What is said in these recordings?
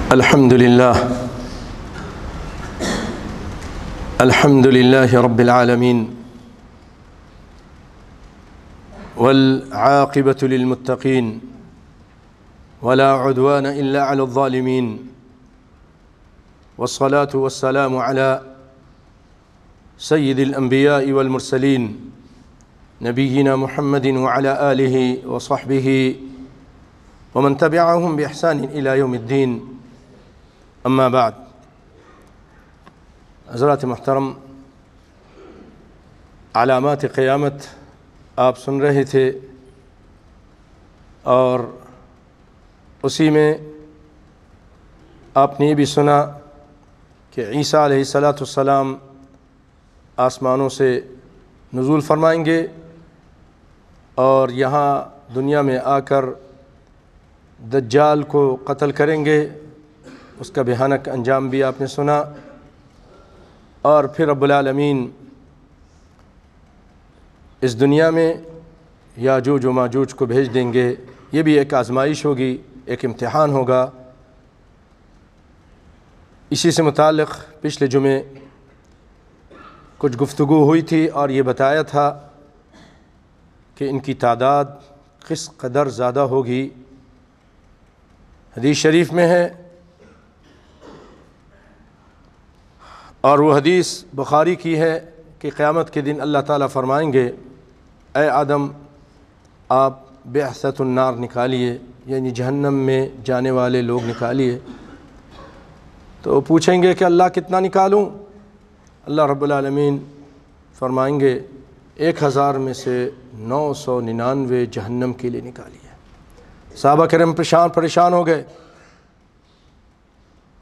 الحمد لله رب العالمين والعاقبة للمتقين ولا عدوان إلا على الظالمين والصلاة والسلام على سيد الأنبياء والمرسلين نبينا محمد وعلى آله وصحبه ومن تبعهم بإحسان إلى يوم الدين اما بعد. حضرات محترم، علامات قیامت آپ سن رہے تھے اور اسی میں آپ نے یہ بھی سنا کہ عیسیٰ علیہ السلام آسمانوں سے نزول فرمائیں گے اور یہاں دنیا میں آ کر دجال کو قتل کریں گے. اس کا بھیانک انجام بھی آپ نے سنا. اور پھر رب العالمین اس دنیا میں یاجوج و ماجوج کو بھیج دیں گے. یہ بھی ایک آزمائش ہوگی، ایک امتحان ہوگا. اسی سے متعلق پچھلے جمعے کچھ گفتگو ہوئی تھی اور یہ بتایا تھا کہ ان کی تعداد کس قدر زیادہ ہوگی. حدیث شریف میں ہے اور وہ حدیث بخاری کی ہے کہ قیامت کے دن اللہ تعالیٰ فرمائیں گے، اے آدم آپ بعثۃ النار نکالیے، یعنی جہنم میں جانے والے لوگ نکالیے. تو پوچھیں گے کہ اللہ کتنا نکالوں؟ اللہ رب العالمین فرمائیں گے 1000 میں سے 999 جہنم کے لیے نکالیے. صحابہ کرام پریشان ہو گئے.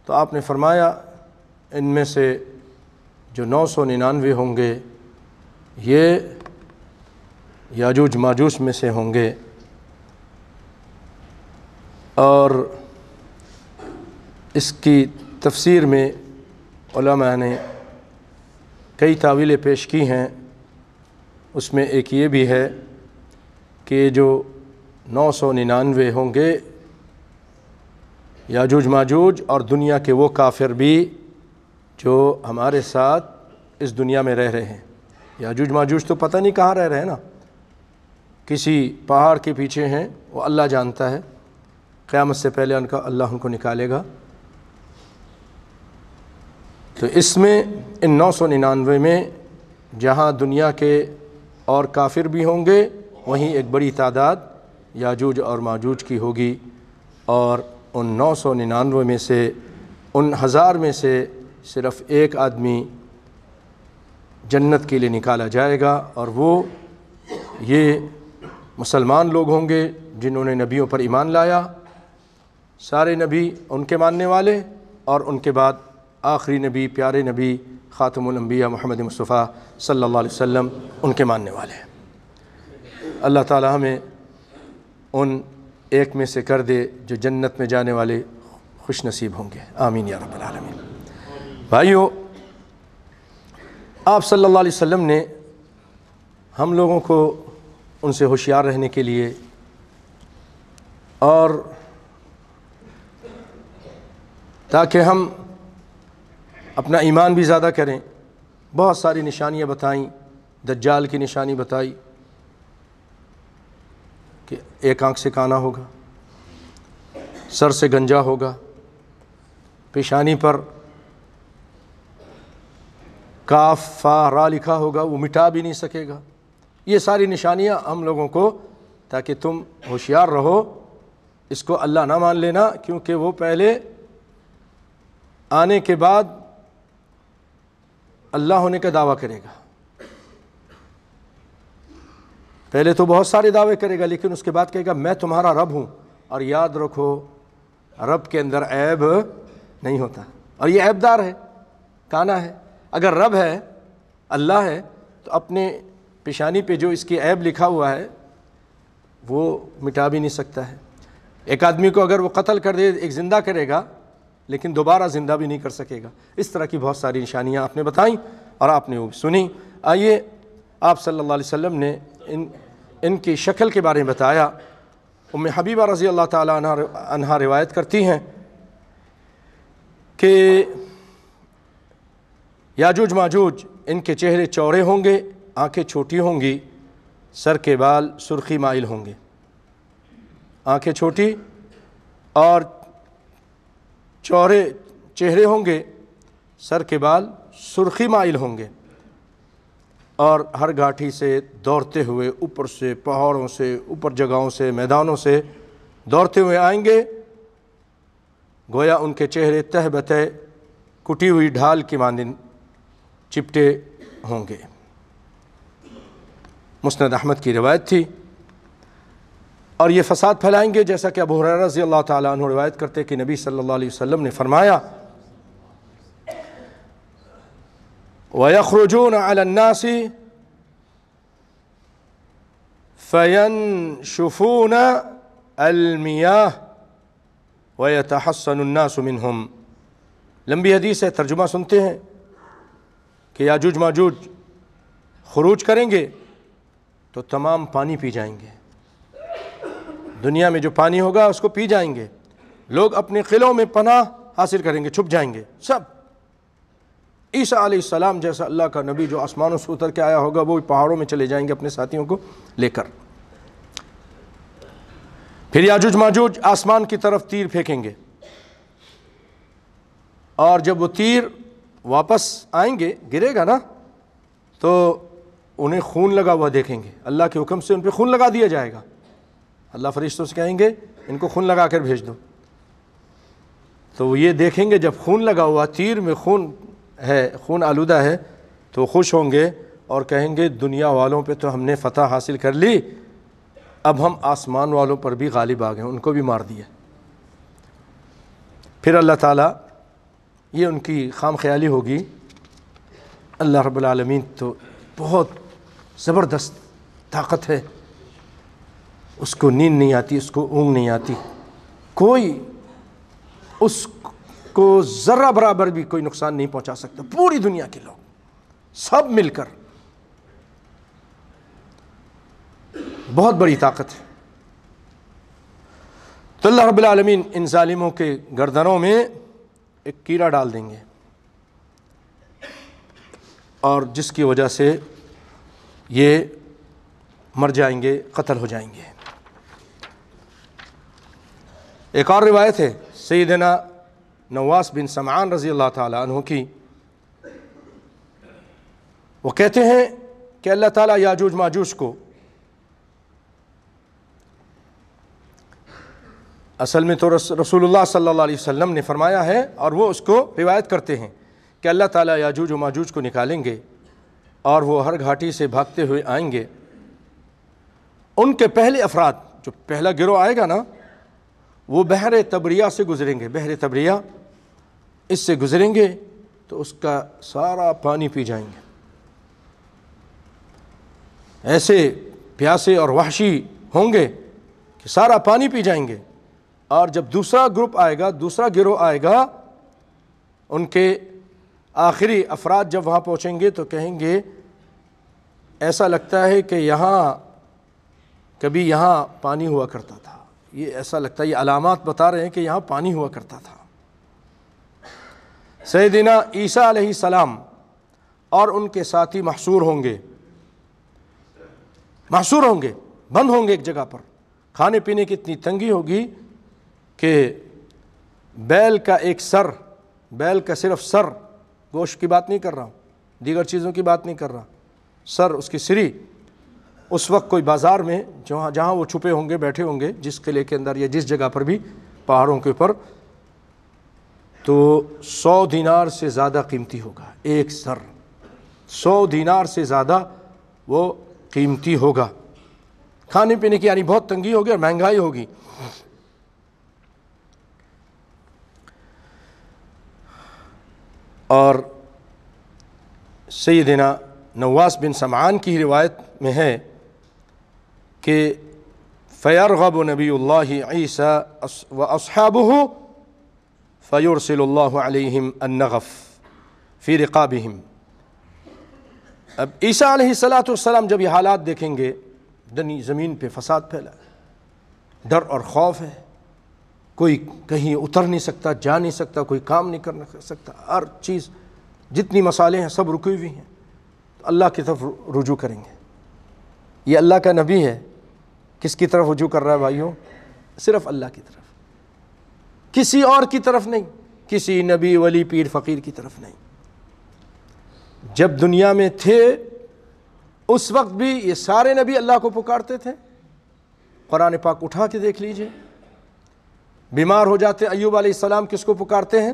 تو آپ نے فرمایا ان میں سے جو 999 ہوں گے یہ یاجوج ماجوج میں سے ہوں گے. اور اس کی تفسیر میں علماء نے کئی تاویلیں پیش کی ہیں. اس میں ایک یہ بھی ہے کہ جو 999 ہوں گے یاجوج ماجوج اور دنیا کے وہ کافر بھی جو ہمارے ساتھ اس دنیا میں رہ رہے ہیں. یاجوج ماجوج تو پتہ نہیں کہاں رہ رہے ہیں نا، کسی پہاڑ کے پیچھے ہیں، وہ اللہ جانتا ہے. قیامت سے پہلے اللہ ان کو نکالے گا. تو اس میں ان 999 میں جہاں دنیا کے اور کافر بھی ہوں گے وہیں ایک بڑی تعداد یاجوج اور ماجوج کی ہوگی. اور ان 999 میں سے ان 1000 میں سے صرف ایک آدمی جنت کے لیے نکالا جائے گا اور وہ یہ مسلمان لوگ ہوں گے جنہوں نے نبیوں پر ایمان لایا. سارے نبی ان کے ماننے والے اور ان کے بعد آخری نبی پیارے نبی خاتم الانبیاء محمد مصطفیٰ صلی اللہ علیہ وسلم ان کے ماننے والے ہیں. اللہ تعالی ہمیں ان ایک میں سے کر دے جو جنت میں جانے والے خوش نصیب ہوں گے. آمین یا رب العالمین. بھائیو، آپ صلی اللہ علیہ وسلم نے ہم لوگوں کو ان سے ہوشیار رہنے کے لیے اور تاکہ ہم اپنا ایمان بھی زیادہ کریں بہت ساری نشانیاں بتائیں. دجال کی نشانی بتائی کہ ایک آنکھ سے کانا ہوگا، سر سے گنجا ہوگا، پیشانی پر کاف فا را لکھا ہوگا، وہ مٹا بھی نہیں سکے گا. یہ ساری نشانیاں ہم لوگوں کو تاکہ تم ہوشیار رہو. اس کو اللہ نہ مان لینا کیونکہ وہ پہلے آنے کے بعد اللہ ہونے کا دعویٰ کرے گا. پہلے تو بہت سارے دعوے کرے گا لیکن اس کے بعد کہے گا میں تمہارا رب ہوں. اور یاد رکھو رب کے اندر عیب نہیں ہوتا اور یہ عیب دار ہے، کانا ہے. اگر رب ہے، اللہ ہے، تو اپنے پیشانی پہ جو اس کی عیب لکھا ہوا ہے وہ مٹا بھی نہیں سکتا ہے. ایک آدمی کو اگر وہ قتل کر دے ایک زندہ کرے گا لیکن دوبارہ زندہ بھی نہیں کر سکے گا. اس طرح کی بہت ساری نشانیاں آپ نے بتائیں اور آپ نے وہ سنی. آئیے آپ صلی اللہ علیہ وسلم نے ان کی شکل کے بارے میں بتایا. ام حبیبہ رضی اللہ تعالیٰ عنہا روایت کرتی ہیں کہ یاجوج ماجوج ان کے چہرے چوڑے ہوں گے، آنکھیں چھوٹی ہوں گی، سر کے بال سرخی مائل ہوں گے۔ آنکھیں چھوٹی اور چوڑے چہرے ہوں گے، سر کے بال سرخی مائل ہوں گے، اور ہر گھاٹی سے دوڑتے ہوئے، اوپر سے پہاڑوں سے، اوپر جگہوں سے، میدانوں سے دوڑتے ہوئے آئیں گے، گویا ان کے چہرے تہ بتہ کٹی ہوئی ڈھال کی مانند چپٹے ہوں گے۔ مسند احمد کی روایت تھی۔ اور یہ فساد پھیلائیں گے، جیسا کہ ابو ہریرہ رضی اللہ تعالیٰ عنہ روایت کرتے کہ نبی صلی اللہ علیہ وسلم نے فرمایا وَيَخْرُجُونَ عَلَى النَّاسِ فَيَنْشُفُونَ الْمِيَاهِ وَيَتَحَصَّنُ النَّاسُ مِنْهُمْ۔ لمبی حدیث ہے، ترجمہ سنتے ہیں کہ یاجوج ماجوج خروج کریں گے تو تمام پانی پی جائیں گے، دنیا میں جو پانی ہوگا اس کو پی جائیں گے، لوگ اپنے قلعوں میں پناہ حاصل کریں گے، چھپ جائیں گے سب۔ عیسیٰ علیہ السلام جیسا اللہ کا نبی جو آسمانوں سے اتر کے آیا ہوگا وہ پہاڑوں میں چلے جائیں گے اپنے ساتھیوں کو لے کر۔ پھر یاجوج ماجوج آسمان کی طرف تیر پھینکیں گے، اور جب وہ تیر واپس آئیں گے، گرے گا نا، تو انہیں خون لگا ہوا دیکھیں گے، اللہ کے حکم سے ان پہ خون لگا دیا جائے گا۔ اللہ فرشتوں سے کہیں گے ان کو خون لگا کر بھیج دو، تو وہ یہ دیکھیں گے جب خون لگا ہوا، تیر میں خون ہے، خون آلودہ ہے، تو خوش ہوں گے اور کہیں گے دنیا والوں پہ تو ہم نے فتح حاصل کر لی، اب ہم آسمان والوں پر بھی غالب آ گئے، ان کو بھی مار دیا۔ پھر اللہ تعالیٰ، یہ ان کی خام خیالی ہوگی، اللہ رب العالمین تو بہت زبردست طاقت ہے، اس کو نیند نہیں آتی، اس کو اونگ نہیں آتی، کوئی اس کو ذرہ برابر بھی کوئی نقصان نہیں پہنچا سکتا، پوری دنیا کے لوگ سب مل کر، بہت بڑی طاقت ہے۔ تو اللہ رب العالمین ان ظالموں کے گردنوں میں ایک کیڑا ڈال دیں گے، اور جس کی وجہ سے یہ مر جائیں گے، قتل ہو جائیں گے۔ ایک اور روایت ہے سیدنا نواس بن سمعان رضی اللہ تعالیٰ عنہ کی، وہ کہتے ہیں کہ اللہ تعالیٰ یاجوج ماجوج کو، اصل میں تو رسول اللہ صلی اللہ علیہ وسلم نے فرمایا ہے، اور وہ اس کو روایت کرتے ہیں کہ اللہ تعالیٰ یاجوج و ماجوج کو نکالیں گے، اور وہ ہر گھاٹی سے بھاگتے ہوئے آئیں گے۔ ان کے پہلے افراد، جو پہلا گروہ آئے گا نا، وہ بحر تبریہ سے گزریں گے، بحر تبریہ اس سے گزریں گے تو اس کا سارا پانی پی جائیں گے، ایسے پیاسے اور وحشی ہوں گے کہ سارا پانی پی جائیں گے۔ اور جب دوسرا گروپ آئے گا، دوسرا گروہ آئے گا، ان کے آخری افراد جب وہاں پہنچیں گے تو کہیں گے ایسا لگتا ہے کہ کبھی یہاں پانی ہوا کرتا تھا، یہ ایسا لگتا ہے، یہ علامات بتا رہے ہیں کہ یہاں پانی ہوا کرتا تھا۔ سیدنا عیسیٰ علیہ السلام اور ان کے ساتھی محصور ہوں گے، بند ہوں گے ایک جگہ پر، کھانے پینے کی اتنی تنگی ہوگی کہ بیل کا ایک سر، بیل کا صرف سر، گوشت کی بات نہیں کر رہا ہوں، دیگر چیزوں کی بات نہیں کر رہا، سر، اس کی سری، اس وقت کوئی بازار میں جہاں وہ چھپے ہوں گے، بیٹھے ہوں گے، جس قلعے کے اندر یا جس جگہ پر بھی، پہاڑوں کے اوپر، تو 100 دینار سے زیادہ قیمتی ہوگا ایک سر، 100 دینار سے زیادہ وہ قیمتی ہوگا۔ کھانے پینے کی یعنی بہت تنگی ہوگی اور مہنگائی ہوگی۔ اور سیدنا نواس بن سمعان کی روایت میں ہے کہ فَيَرْغَبُ نَبِيُّ اللَّهِ عِيسَى وَأَصْحَابُهُ فَيُرْسِلُ اللَّهُ عَلَيْهِمْ النَّغَفْ فِي رِقَابِهِمْ۔ اب عیسیٰ علیہ السلام جب یہ حالات دیکھیں گے، زمین پہ فساد پھیلا ہے، ڈر اور خوف ہے، کوئی کہیں اتر نہیں سکتا، جا نہیں سکتا، کوئی کام نہیں کرنا سکتا، ہر چیز جتنی مسالے ہیں سب رکی ہوئی ہیں، تو اللہ کی طرف رجوع کریں گے۔ یہ اللہ کا نبی ہے، کس کی طرف رجوع کر رہا ہے بھائیوں؟ صرف اللہ کی طرف، کسی اور کی طرف نہیں، کسی نبی ولی پیر فقیر کی طرف نہیں۔ جب دنیا میں تھے اس وقت بھی یہ سارے نبی اللہ کو پکارتے تھے۔ قرآن پاک اٹھا کے دیکھ لیجئے، بیمار ہو جاتے ایوب علیہ السلام کس کو پکارتے ہیں؟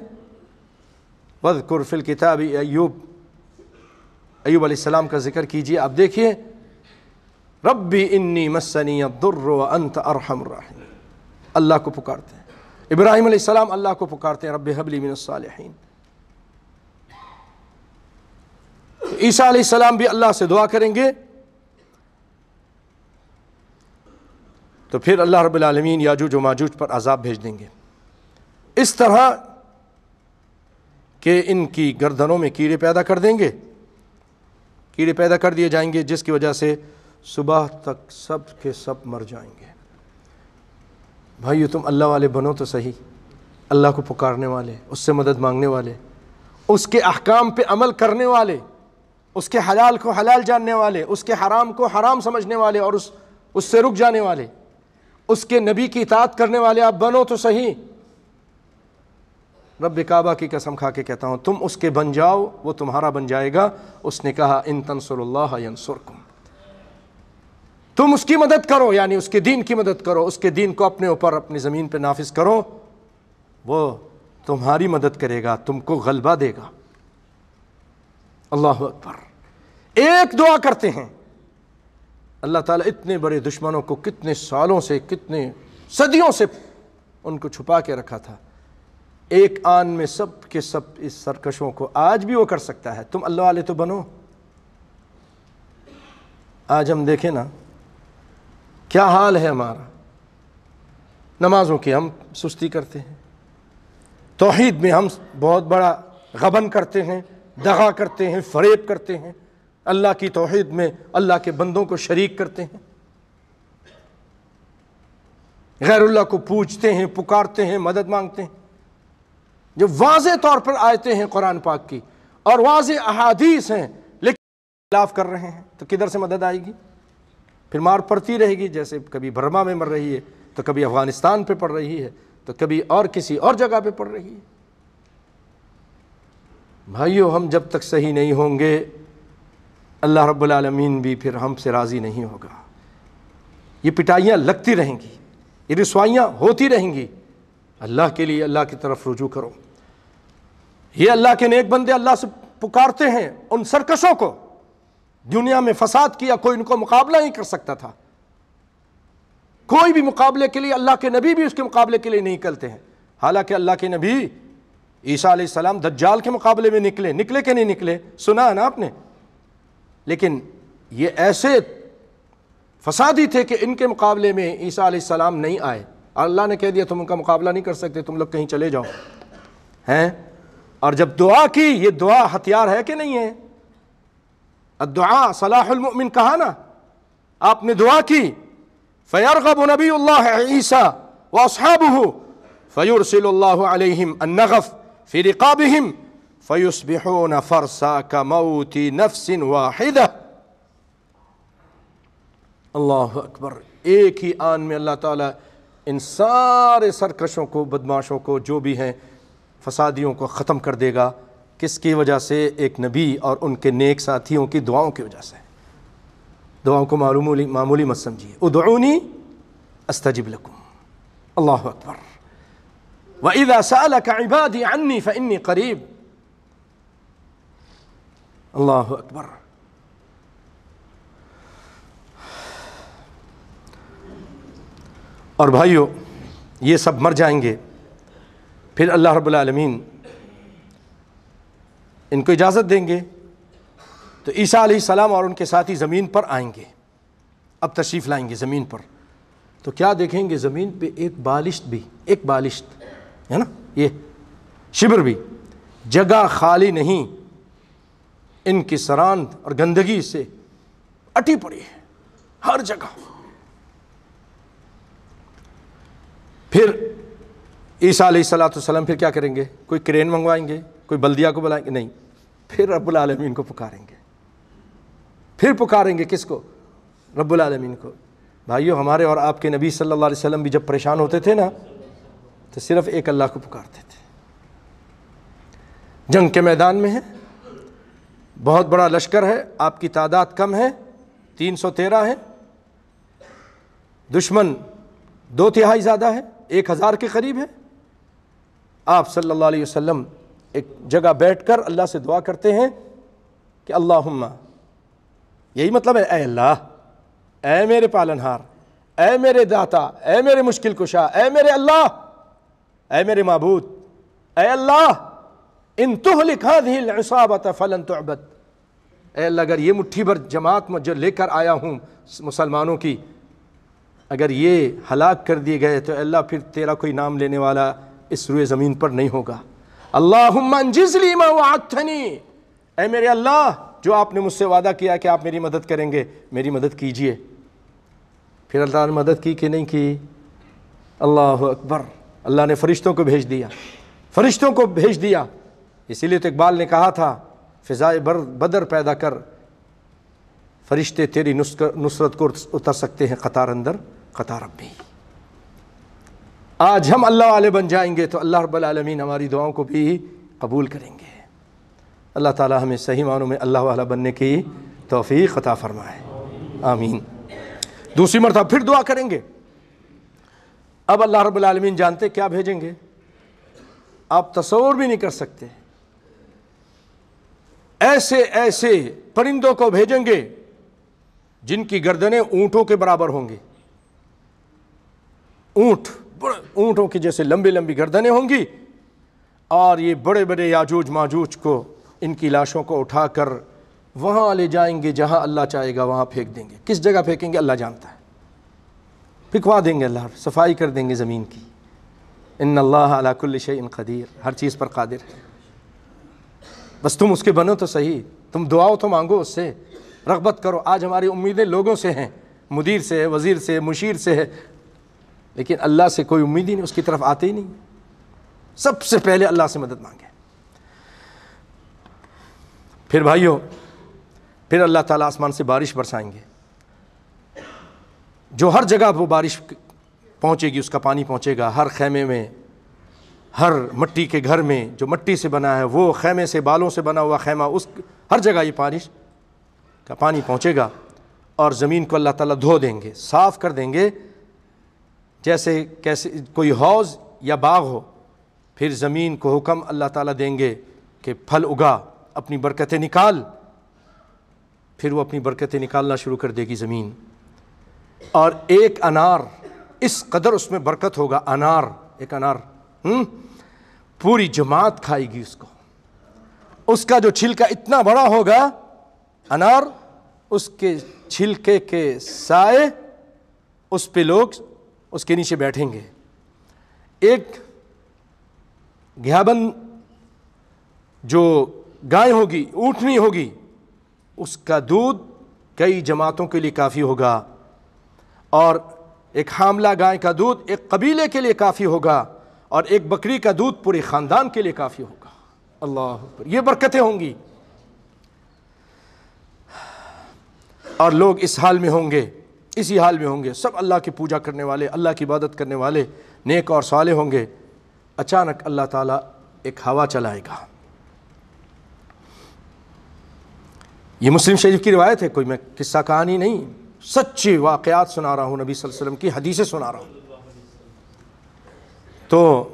وَاذْكُرْ فِي الْكِتَابِ ایوب علیہ السلام کا ذکر کیجئے، آپ دیکھیے، ربی انی مسنی الضر وانت ارحم الراحمین، اللہ کو پکارتے ہیں۔ ابراہیم علیہ السلام اللہ کو پکارتے ہیں، رب ہب لی من الصالحین۔ عیسیٰ علیہ السلام بھی اللہ سے دعا کریں گے تو پھر اللہ رب العالمین یاجوج و ماجوج پر عذاب بھیج دیں گے، اس طرح کہ ان کی گردنوں میں کیڑے پیدا کر دیں گے، کیڑے پیدا کر دیے جائیں گے، جس کی وجہ سے صبح تک سب کے سب مر جائیں گے۔ بھائیو تم اللہ والے بنو تو صحیح، اللہ کو پکارنے والے، اس سے مدد مانگنے والے، اس کے احکام پہ عمل کرنے والے، اس کے حلال کو حلال جاننے والے، اس کے حرام کو حرام سمجھنے والے اور اس سے رک جانے والے، اس کے نبی کی اطاعت کرنے والے آپ بنو تو صحیح۔ رب کعبہ کی قسم کھا کے کہتا ہوں، تم اس کے بن جاؤ، وہ تمہارا بن جائے گا۔ اس نے کہا ان تنصروا اللہ ینصرکم، تم اس کی مدد کرو، یعنی اس کے دین کی مدد کرو، اس کے دین کو اپنے اوپر اپنی زمین پہ نافذ کرو، وہ تمہاری مدد کرے گا، تم کو غلبہ دے گا۔ اللہ اکبر۔ ایک دعا کرتے ہیں، اللہ تعالیٰ اتنے بڑے دشمنوں کو کتنے سالوں سے، کتنے صدیوں سے ان کو چھپا کے رکھا تھا، ایک آن میں سب کے سب اس سرکشوں کو آج بھی وہ کر سکتا ہے۔ تم اللہ والے تو بنو۔ آج ہم دیکھیں نا کیا حال ہے ہمارا، نمازوں کی ہم سستی کرتے ہیں، توحید میں ہم بہت بڑا غبن کرتے ہیں، دغا کرتے ہیں، فریب کرتے ہیں، اللہ کی توحید میں اللہ کے بندوں کو شریک کرتے ہیں، غیر اللہ کو پوجتے ہیں، پکارتے ہیں، مدد مانگتے ہیں۔ جو واضح طور پر آیتیں ہیں قرآن پاک کی اور واضح احادیث ہیں، لیکن خلاف کر رہے ہیں، تو کدھر سے مدد آئے گی؟ پھر مار پڑتی رہے گی، جیسے کبھی برما میں مر رہی ہے، تو کبھی افغانستان پہ پڑ رہی ہے، تو کبھی اور کسی اور جگہ پہ پڑ رہی ہے۔ بھائیو ہم جب تک صحیح نہیں ہوں گے، اللہ رب العالمین بھی پھر ہم سے راضی نہیں ہوگا۔ یہ پٹائیاں لگتی رہیں گی، یہ رسوائیاں ہوتی رہیں گی۔ اللہ کے لیے اللہ کی طرف رجوع کرو۔ یہ اللہ کے نیک بندے اللہ سے پکارتے ہیں ان سرکشوں کو، دنیا میں فساد کیا، کوئی ان کو مقابلہ نہیں کر سکتا تھا، کوئی بھی مقابلے کے لیے، اللہ کے نبی بھی اس کے مقابلے کے لیے نہیں نکلتے ہیں۔ حالانکہ اللہ کے نبی عیسیٰ علیہ السلام دجال کے مقابلے میں نکلے کہ نہیں نکلے، سنا ہے نا آپ نے، لیکن یہ ایسے فسادی تھے کہ ان کے مقابلے میں عیسیٰ علیہ السلام نہیں آئے۔ اللہ نے کہہ دیا تم ان کا مقابلہ نہیں کر سکتے، تم لوگ کہیں چلے جاؤ ہیں۔ اور جب دعا کی، یہ دعا ہتھیار ہے کہ نہیں ہے؟ الدعاء صلاح المؤمن کہا نا، آپ نے دعا کی، فَيَرْغَبُ نَبِيُّ اللَّهِ عِيسَىٰ وَأَصْحَابُهُ فَيُرْسِلُ اللَّهُ عَلَيْهِمْ النَّغَفَ فِي رِقَابِهِمْ فَيُصْبِحُونَ فَرْسًا كَمَوْتِ نَفْسٍ وَاحِدَةٍ۔ اللہ اکبر۔ ایک ہی آن میں اللہ تعالیٰ ان سارے سرکشوں کو، بدماشوں کو، جو بھی ہیں فسادیوں کو ختم کر دے گا۔ کس کی وجہ سے؟ ایک نبی اور ان کے نیک ساتھیوں کی دعاؤں کی وجہ سے۔ دعاؤں کو معمولی مت سمجھیے۔ ادعونی استجب لکم۔ اللہ اکبر۔ وَإِذَا سَأَلَكَ عِبَادِي عَنِّي فَإِنِّي قَرِيبٌ۔ اللہ اکبر۔ اور بھائیو یہ سب مر جائیں گے، پھر اللہ رب العالمین ان کو اجازت دیں گے تو عیسیٰ علیہ السلام اور ان کے ساتھی زمین پر آئیں گے، اب تشریف لائیں گے زمین پر۔ تو کیا دیکھیں گے؟ زمین پہ ایک بالشت ہے نا، یہ شبر بھی جگہ خالی نہیں، ان کی سراند اور گندگی سے اٹی پڑی ہے ہر جگہ۔ پھر عیسیٰ علیہ الصلوۃ والسلام پھر کیا کریں گے؟ کوئی کرین منگوائیں گے؟ کوئی بلدیہ کو بلائیں گے؟ نہیں، پھر رب العالمین کو پکاریں گے۔ پھر پکاریں گے کس کو؟ رب العالمین کو۔ بھائیو، ہمارے اور آپ کے نبی صلی اللہ علیہ وسلم بھی جب پریشان ہوتے تھے نا تو صرف ایک اللہ کو پکارتے تھے۔ جنگ کے میدان میں ہیں، بہت بڑا لشکر ہے، آپ کی تعداد کم ہے، 313 ہے، دشمن 2/3 زیادہ ہے، 1000 کے قریب ہے۔ آپ صلی اللہ علیہ وسلم ایک جگہ بیٹھ کر اللہ سے دعا کرتے ہیں کہ اللہم، یہی مطلب ہے اے اللہ، اے میرے پالنہار، اے میرے داتا، اے میرے مشکل کشا، اے میرے اللہ، اے میرے معبود، اے اللہ ان تہلک ہذہ العصابۃ فلن تعبد، اے اللہ اگر یہ مٹھی بھر جماعت جو لے کر آیا ہوں مسلمانوں کی، اگر یہ ہلاک کر دیے گئے تو اے اللہ پھر تیرا کوئی نام لینے والا اس روئے زمین پر نہیں ہوگا۔ اللہم انجز لی ما وعدتنی، اے میرے اللہ جو آپ نے مجھ سے وعدہ کیا کہ آپ میری مدد کریں گے، میری مدد کیجئے۔ پھر اللہ نے مدد کی کہ نہیں کی؟ اللہ اکبر، اللہ نے فرشتوں کو بھیج دیا، فرشتوں کو بھیج دیا۔ اسی لیے تو اقبال نے کہا تھا فضائے بدر پیدا کر، فرشتے تیری نصرت کو اتر سکتے ہیں قطار اندر قطار اب بھی۔ آج ہم اللہ والے بن جائیں گے تو اللہ رب العالمین ہماری دعاؤں کو بھی قبول کریں گے۔ اللہ تعالی ہمیں صحیح معنوں میں اللہ والا بننے کی توفیق عطا فرمائے، آمین۔ دوسری مرتبہ پھر دعا کریں گے۔ اب اللہ رب العالمین جانتے کیا بھیجیں گے، آپ تصور بھی نہیں کر سکتے۔ ایسے ایسے پرندوں کو بھیجیں گے جن کی گردنیں اونٹوں کے برابر ہوں گی، اونٹوں کی جیسے لمبی لمبی گردنیں ہوں گی، اور یہ بڑے بڑے یاجوج ماجوج کو، ان کی لاشوں کو اٹھا کر وہاں لے جائیں گے جہاں اللہ چاہے گا وہاں پھینک دیں گے۔ کس جگہ پھینکیں گے اللہ جانتا ہے، پھینکوا دیں گے، اللہ صفائی کر دیں گے زمین کی۔ ان اللہ علی کل شیء قدیر، ہر چیز پر قادر ہے، بس تم اس کے بنو تو صحیح، تم دعاؤ تو مانگو اس سے، رغبت کرو۔ آج ہماری امیدیں لوگوں سے ہیں، مدیر سے ہے، وزیر سے ہے، مشیر سے ہے، لیکن اللہ سے کوئی امید ہی نہیں، اس کی طرف آتے ہی نہیں۔ سب سے پہلے اللہ سے مدد مانگے۔ پھر بھائیوں، پھر اللہ تعالیٰ آسمان سے بارش برسائیں گے، جو ہر جگہ وہ بارش پہنچے گی اس کا پانی پہنچے گا، ہر خیمے میں، ہر مٹی کے گھر میں جو مٹی سے بنا ہے، وہ خیمے سے بالوں سے بنا ہوا خیمہ، اس ہر جگہ یہ بارش کا پانی پہنچے گا، اور زمین کو اللہ تعالیٰ دھو دیں گے، صاف کر دیں گے، جیسے کوئی حوض یا باغ ہو۔ پھر زمین کو حکم اللہ تعالیٰ دیں گے کہ پھل اگا، اپنی برکتیں نکال، پھر وہ اپنی برکتیں نکالنا شروع کر دے گی زمین۔ اور ایک انار، اس قدر اس میں برکت ہوگا، انار، ایک انار پوری جماعت کھائے گی اس کو۔ اس کا جو چھلکا اتنا بڑا ہوگا انار، اس کے چھلکے کے سائے اس پہ لوگ اس کے نیچے بیٹھیں گے۔ ایک گھیابن جو گائے ہوگی، اونٹنی ہوگی، اس کا دودھ کئی جماعتوں کے لیے کافی ہوگا، اور ایک حاملہ گائے کا دودھ ایک قبیلے کے لیے کافی ہوگا، اور ایک بکری کا دودھ پورے خاندان کے لیے کافی ہوگا۔ اللہ اکبر، یہ برکتیں ہوں گی، اور لوگ اس حال میں ہوں گے، اسی حال میں ہوں گے، سب اللہ کی پوجا کرنے والے، اللہ کی عبادت کرنے والے، نیک اور صالح ہوں گے۔ اچانک اللہ تعالیٰ ایک ہوا چلائے گا۔ یہ مسلم شریف کی روایت ہے، کوئی میں قصہ کہانی نہیں، سچے واقعات سنا رہا ہوں، نبی صلی اللہ علیہ وسلم کی حدیثیں سنا رہا ہوں۔ تو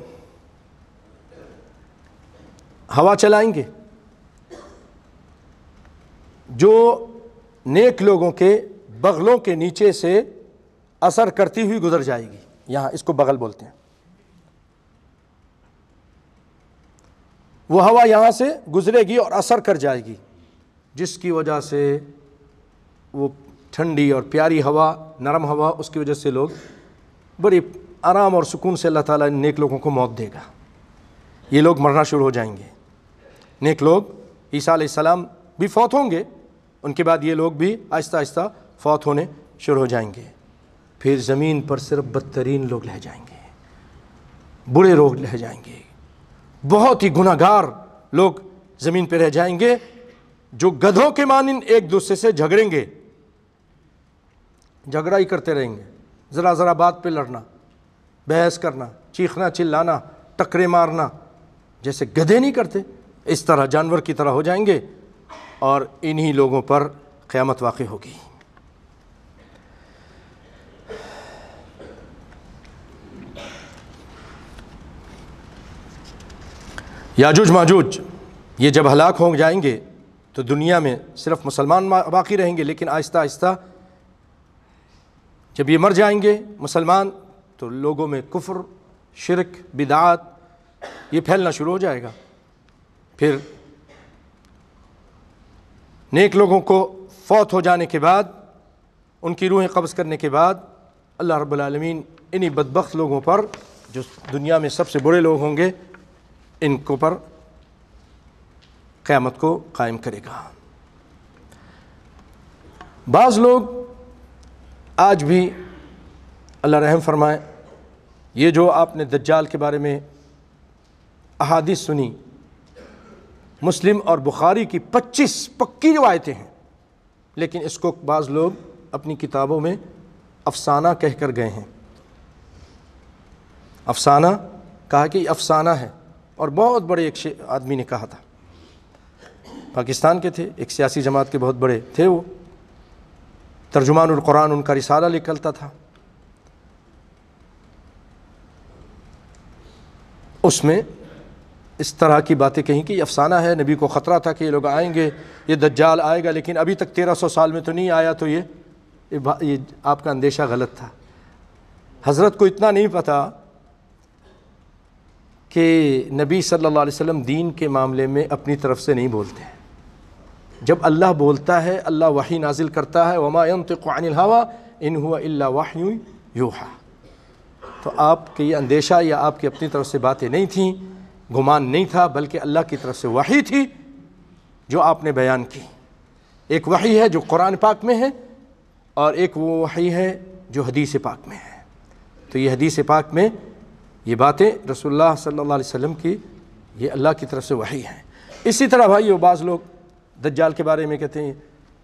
ہوا چلائیں گے جو نیک لوگوں کے بغلوں کے نیچے سے اثر کرتی ہوئی گزر جائے گی، یہاں اس کو بغل بولتے ہیں۔ وہ ہوا یہاں سے گزرے گی اور اثر کر جائے گی، جس کی وجہ سے وہ ٹھنڈی اور پیاری ہوا، نرم ہوا، اس کی وجہ سے لوگ بڑی آرام اور سکون سے اللہ تعالیٰ نیک لوگوں کو موت دے گا۔ یہ لوگ مرنا شروع ہو جائیں گے، نیک لوگ۔ عیسیٰ علیہ السلام بھی فوت ہوں گے، ان کے بعد یہ لوگ بھی آہستہ آہستہ فوت ہونے شروع ہو جائیں گے۔ پھر زمین پر صرف بدترین لوگ رہ جائیں گے، برے لوگ رہ جائیں گے، بہت ہی گناہ گار لوگ زمین پہ رہ جائیں گے، جو گدھوں کے مانند ایک دوسرے سے جھگڑیں گے، جھگڑا ہی کرتے رہیں گے، ذرا ذرا بات پہ لڑنا، بحث کرنا، چیخنا چلانا، ٹکرے مارنا، جیسے گدھے نہیں کرتے اس طرح جانور کی طرح ہو جائیں گے، اور انہی لوگوں پر قیامت واقع ہوگی۔ یاجوج ماجوج یہ جب ہلاک ہو جائیں گے تو دنیا میں صرف مسلمان باقی رہیں گے، لیکن آہستہ آہستہ جب یہ مر جائیں گے مسلمان تو لوگوں میں کفر، شرک، بدعات یہ پھیلنا شروع ہو جائے گا۔ پھر نیک لوگوں کو فوت ہو جانے کے بعد، ان کی روحیں قبض کرنے کے بعد، اللہ رب العالمین انہی بدبخت لوگوں پر جو دنیا میں سب سے برے لوگ ہوں گے ان کو پر قیامت کو قائم کرے گا۔ بعض لوگ آج بھی اللہ رحم فرمائے، یہ جو آپ نے دجال کے بارے میں احادیث سنی، مسلم اور بخاری کی 25 پکی روایتیں ہیں، لیکن اس کو بعض لوگ اپنی کتابوں میں افسانہ کہہ کر گئے ہیں۔ افسانہ کہا کہ یہ افسانہ ہے، اور بہت بڑے ایک آدمی نے کہا تھا، پاکستان کے تھے، ایک سیاسی جماعت کے بہت بڑے تھے، وہ ترجمان القرآن ان کا رسالہ نکلتا تھا، اس میں اس طرح کی باتیں کہیں کہ یہ افسانہ ہے، نبی کو خطرہ تھا کہ یہ لوگ آئیں گے، یہ دجال آئے گا، لیکن ابھی تک 1300 سال میں تو نہیں آیا، تو یہ آپ کا اندیشہ غلط تھا۔ حضرت کو اتنا نہیں پتہ کہ نبی صلی اللہ علیہ وسلم دین کے معاملے میں اپنی طرف سے نہیں بولتے ہیں، جب اللہ بولتا ہے، اللہ وحی نازل کرتا ہے، وما ينطق عن الهوى ان هو الا وحی یوحى، تو آپ کے یہ اندیشہ یا آپ کی اپنی طرف سے باتیں نہیں تھیں، گمان نہیں تھا، بلکہ اللہ کی طرف سے وحی تھی جو آپ نے بیان کی۔ ایک وحی ہے جو قرآن پاک میں ہے، اور ایک وہ وحی ہے جو حدیث پاک میں ہے۔ تو یہ حدیث پاک میں یہ باتیں رسول اللہ صلی اللہ علیہ وسلم کی، یہ اللہ کی طرف سے وحی ہیں۔ اسی طرح بھائیو، بعض لوگ دجال کے بارے میں کہتے ہیں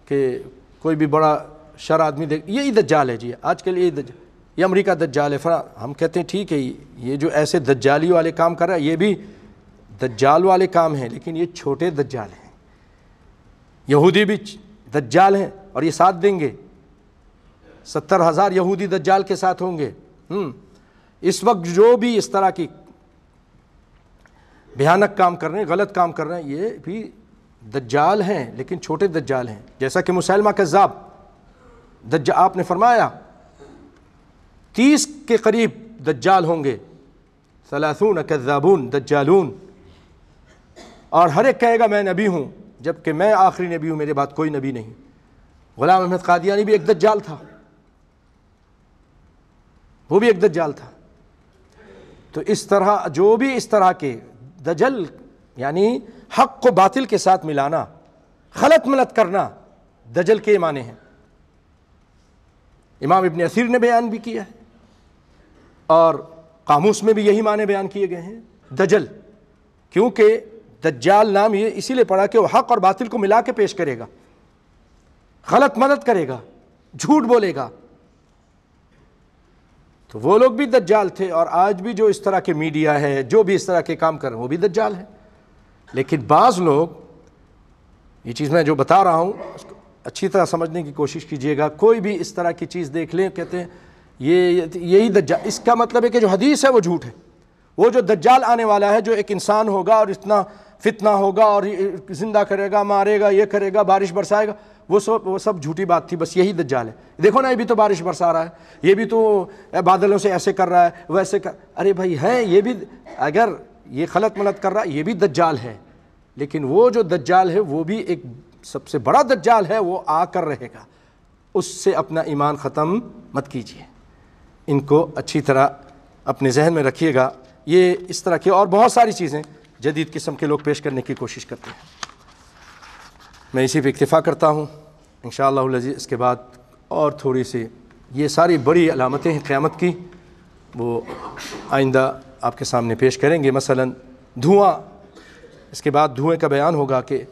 کہ کوئی بھی بڑا شر آدمی دیکھ، یہی دجال ہے جی، آج کل یہی دجال، یہ امریکہ دجال ہے، ہم کہتے ہیں ٹھیک ہے، یہ جو ایسے دجالی والے کام کر رہا ہے یہ بھی دجال والے کام ہیں، لیکن یہ چھوٹے دجال ہیں۔ یہودی بھی دجال ہیں، اور یہ ساتھ دیں گے، 70,000 یہودی دجال کے ساتھ ہوں گے۔ اس وقت جو بھی اس طرح کی بھیانک کام کر رہے ہیں، غلط کام کر رہے ہیں، یہ بھی دجال ہیں، لیکن چھوٹے دجال ہیں۔ جیسا کہ مسیلمہ کذاب، آپ نے فرمایا 30 کے قریب دجال ہوں گے، 30 کذابون دجالون، اور ہر ایک کہے گا میں نبی ہوں، جبکہ میں آخری نبی ہوں، میرے بعد کوئی نبی نہیں۔ غلام احمد قادیانی بھی ایک دجال تھا، وہ بھی ایک دجال تھا۔ تو اس طرح جو بھی اس طرح کے دجل، یعنی حق کو باطل کے ساتھ ملانا، خلط ملت کرنا، دجل کے معنی ہیں۔ امام ابن اثیر نے بیان بھی کیا ہے، اور قاموس میں بھی یہی معنی بیان کیے گئے ہیں دجل، کیونکہ دجال نام یہ اسی لیے پڑا کہ وہ حق اور باطل کو ملا کے پیش کرے گا، غلط مدد کرے گا، جھوٹ بولے گا۔ تو وہ لوگ بھی دجال تھے، اور آج بھی جو اس طرح کے میڈیا ہے، جو بھی اس طرح کے کام کر رہے ہیں، وہ بھی دجال ہیں۔ لیکن بعض لوگ، یہ چیز میں جو بتا رہا ہوں اس کو اچھی طرح سمجھنے کی کوشش کیجئے گا، کوئی بھی اس طرح کی چیز دیکھ لیں، کہتے ہیں یہی دجال، اس کا مطلب ہے کہ جو حدیث ہے وہ جھوٹ ہے۔ وہ جو دجال آنے والا ہے، جو ایک انسان ہوگا اور اتنا فتنہ ہوگا اور زندہ کرے گا، مارے گا، یہ کرے گا، بارش برسائے گا، وہ سب جھوٹی بات تھی، بس یہی دجال ہے۔ دیکھو نا، یہ بھی تو بارش برسا رہا ہے، یہ بھی تو بادلوں سے ایسے کر رہا ہے، ویسے کر، ارے بھائی ہے، یہ بھی اگر یہ خلط ملط کر رہا ہے، یہ بھی دجال ہے۔ لیکن وہ جو دجال ہے وہ بھی ایک سب سے بڑا دجال ہے، وہ آ کر رہے گا، اس سے اپنا ایمان ختم مت کیجیے۔ ان کو اچھی طرح اپنے ذہن میں رکھیے گا۔ یہ اس طرح کی اور بہت ساری چیزیں جدید قسم کے لوگ پیش کرنے کی کوشش کرتے ہیں۔ میں اسی پہ اکتفا کرتا ہوں، انشاءاللہ العزیز اس کے بعد اور تھوڑی سی یہ ساری بڑی علامتیں ہیں قیامت کی، وہ آئندہ آپ کے سامنے پیش کریں گے. مثلا دھواں، اس کے بعد دھوئیں کا بیان ہوگا کہ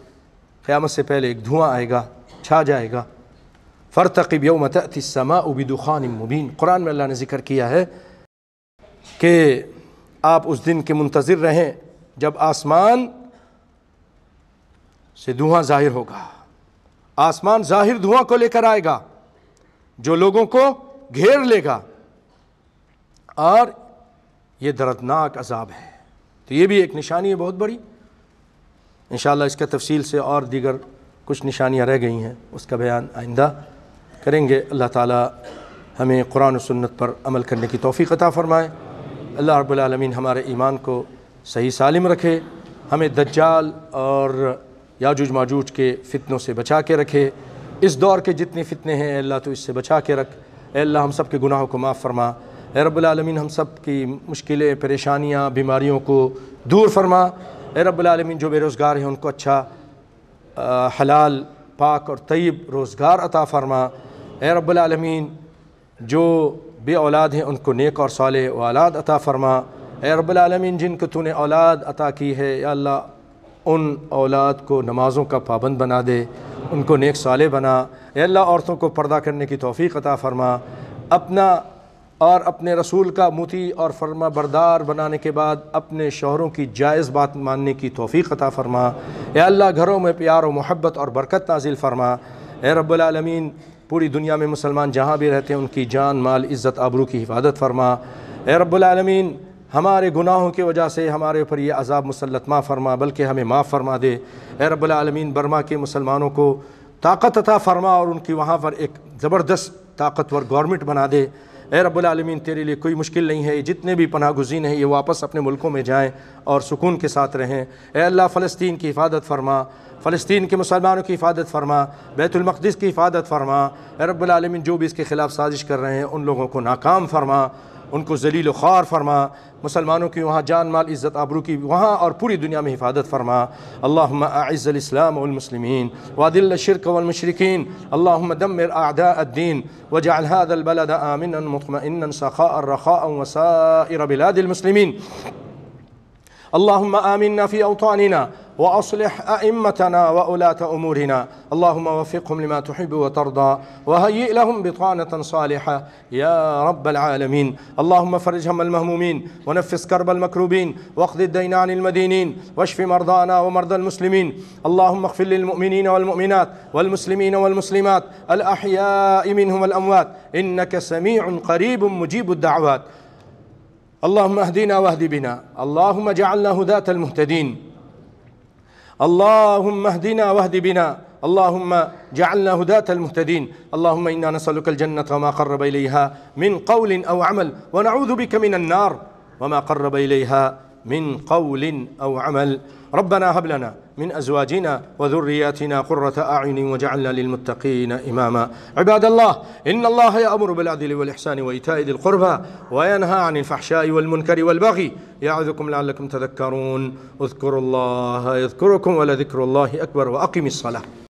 قیامت سے پہلے ایک دھواں آئے گا، چھا جائے گا. فارتقب یوم تأتی السماء بدخان مبین، قرآن میں اللہ نے ذکر کیا ہے کہ آپ اس دن کے منتظر رہیں جب آسمان سے دھواں ظاہر ہوگا. آسمان ظاہر دھواں کو لے کر آئے گا جو لوگوں کو گھیر لے گا، اور یہ دردناک عذاب ہے. تو یہ بھی ایک نشانی ہے بہت بڑی. انشاءاللہ اس کا تفصیل سے اور دیگر کچھ نشانیاں رہ گئی ہیں، اس کا بیان آئندہ کریں گے. اللہ تعالی ہمیں قرآن و سنت پر عمل کرنے کی توفیق عطا فرمائے. اللہ رب العالمین ہمارے ایمان کو صحیح سالم رکھے، ہمیں دجال اور یاجوج ماجوج کے فتنوں سے بچا کے رکھے. اس دور کے جتنے فتنے ہیں اے اللہ تو اس سے بچا کے رکھ. اے اللہ ہم سب کے گناہوں کو معاف فرما. اے رب العالمین ہم سب کی مشکلیں، پریشانیاں، بیماریوں کو دور فرما. اے رب العالمین جو بے روزگار ہیں ان کو اچھا حلال پاک اور طیب روزگار عطا فرما. اے رب العالمین جو بے اولاد ہیں ان کو نیک اور صالح اولاد عطا فرما. اے رب العالمین جن کو تو نے اولاد عطا کی ہے یا اللہ ان اولاد کو نمازوں کا پابند بنا دے، ان کو نیک صالح بنا. اے اللہ عورتوں کو پردہ کرنے کی توفیق عطا فرما. اپنا اور اپنے رسول کا مطیع اور فرما بردار بنانے کے بعد اپنے شوہروں کی جائز بات ماننے کی توفیق عطا فرما. اے اللہ گھروں میں پیار و محبت اور برکت نازل فرما. اے رب العالمین پوری دنیا میں مسلمان جہاں بھی رہتے ہیں ان کی جان، مال، عزت، آبرو کی حفاظت فرما. اے رب العالمین ہمارے گناہوں کی وجہ سے ہمارے اوپر یہ عذاب مسلط ماں فرما، بلکہ ہمیں معاف فرما دے. اے رب العالمین برما کے مسلمانوں کو طاقت عطا فرما اور ان کی وہاں پر ایک زبردست طاقتور گورنمنٹ بنا دے. اے رب العالمین تیرے لیے کوئی مشکل نہیں ہے. جتنے بھی پناہ گزین ہیں یہ واپس اپنے ملکوں میں جائیں اور سکون کے ساتھ رہیں. اے اللہ فلسطین کی حفاظت فرما، فلسطین کے مسلمانوں کی حفاظت فرما، بیت المقدس کی حفاظت فرما. اے رب العالمین جو بھی اس کے خلاف سازش کر رہے ہیں ان لوگوں کو ناکام فرما، ان کو ذلیل و خوار فرما. مسلمانوں کی وہاں جان، مال، عزت، آبرو کی وہاں اور پوری دنیا میں حفاظت فرما. اللہم اعز الاسلام والمسلمین واذل الشرک والمشرکین. اللہم دمر اعداء الدین واجعل هذا البلد آمنا مطمئنا سخاء رخاء وسائر بلاد المسلمین. اللهم آمنا في أوطاننا وأصلح أئمتنا وولاة أمورنا. اللهم وفقهم لما تحب وترضى وهيئ لهم بطانة صالحة يا رب العالمين. اللهم فرج هم المهمومين ونفس كرب المكروبين واقض الدين عن المدينين واشف مرضانا ومرضى المسلمين. اللهم اغفر للمؤمنين والمؤمنات والمسلمين والمسلمات الأحياء منهم والأموات إنك سميع قريب مجيب الدعوات. اللهم اهدنا واهد بنا. اللهم اجعلنا هداة المهتدين. اللهم اهدنا واهد بنا. اللهم اجعلنا هداة المهتدين. اللهم إنا نسألك الجنة وما قرب إليها من قول أو عمل ونعوذ بك من النار وما قرب إليها من قول أو عمل. ربنا هب لنا من أزواجنا وذرياتنا قرة أعين واجعلنا للمتقين إماما. عباد الله إن الله يأمر بالعدل والإحسان وإيتاء ذي القربى وينهى عن الفحشاء والمنكر والبغي يعظكم لعلكم تذكرون. اذكروا الله يذكركم ولذكر الله أكبر وأقم الصلاة.